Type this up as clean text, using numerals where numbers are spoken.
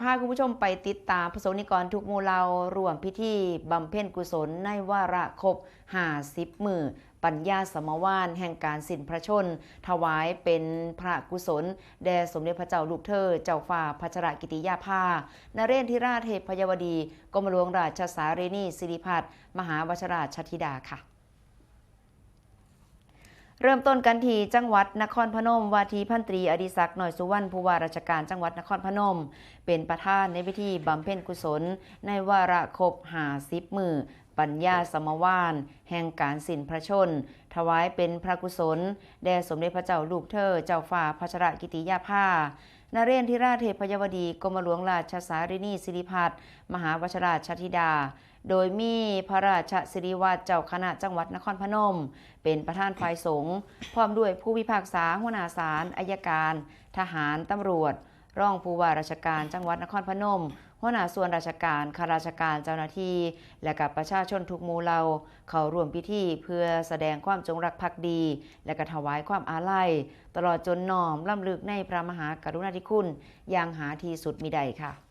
าคุณผู้ชมไปติดตามประสบนิกรทุกหมู่เหล่ารวมพิธีบำเพ็ญกุศลในวาระครบ50 มื้อปัญญาสมวานแห่งการสิ้นพระชนม์ถวายเป็นพระกุศลแด่สมเด็จพระเจ้าลูกเธอเจ้าฟ้าพัชรกิติยาภานเรศธิราชเทพยวดีกรมหลวงราชสารีนีสิริพัฒน์มหาวชราชธิดาค่ะเริ่มต้นกันที่จังหวัดนครพนมว่าที่พันตรีอดิศักดิ์หน่อยสุวรรณผู้ว่าราชการจังหวัดนครพนมเป็นประธานในพิธีบำเพ็ญกุศลในวาระครบ50 มื้อปัญญาสมวานแห่งการสิ้นพระชนม์ถวายเป็นพระกุศลแด่สมเด็จพระเจ้าลูกเธอเจ้าฟ้าพัชรกิติยาภานเรศธิราชเทพยวดีกรมหลวงราชสารีนีสิริพัฒน์มหาวชราชธิดาโดยมีพระราชสิริวัตรเจ้าคณะจังหวัดนครพนมเป็นประธานฝ่ายสงฆ์พร้อมด้วยผู้พิพากษาหัวหน้าศาลอัยการทหารตำรวจรองผู้ว่าราชการจังหวัดนครพนมหัวหน้าส่วนราชการข้าราชการเจ้าหน้าที่และกับประชาชนทุกหมู่เหล่าเข้าร่วมพิธีเพื่อแสดงความจงรักภักดีและก็ถวายความอาลัยตลอดจนน้อมรำลึกในพระมหากรุณาธิคุณอย่างหาที่สุดมิได้ค่ะ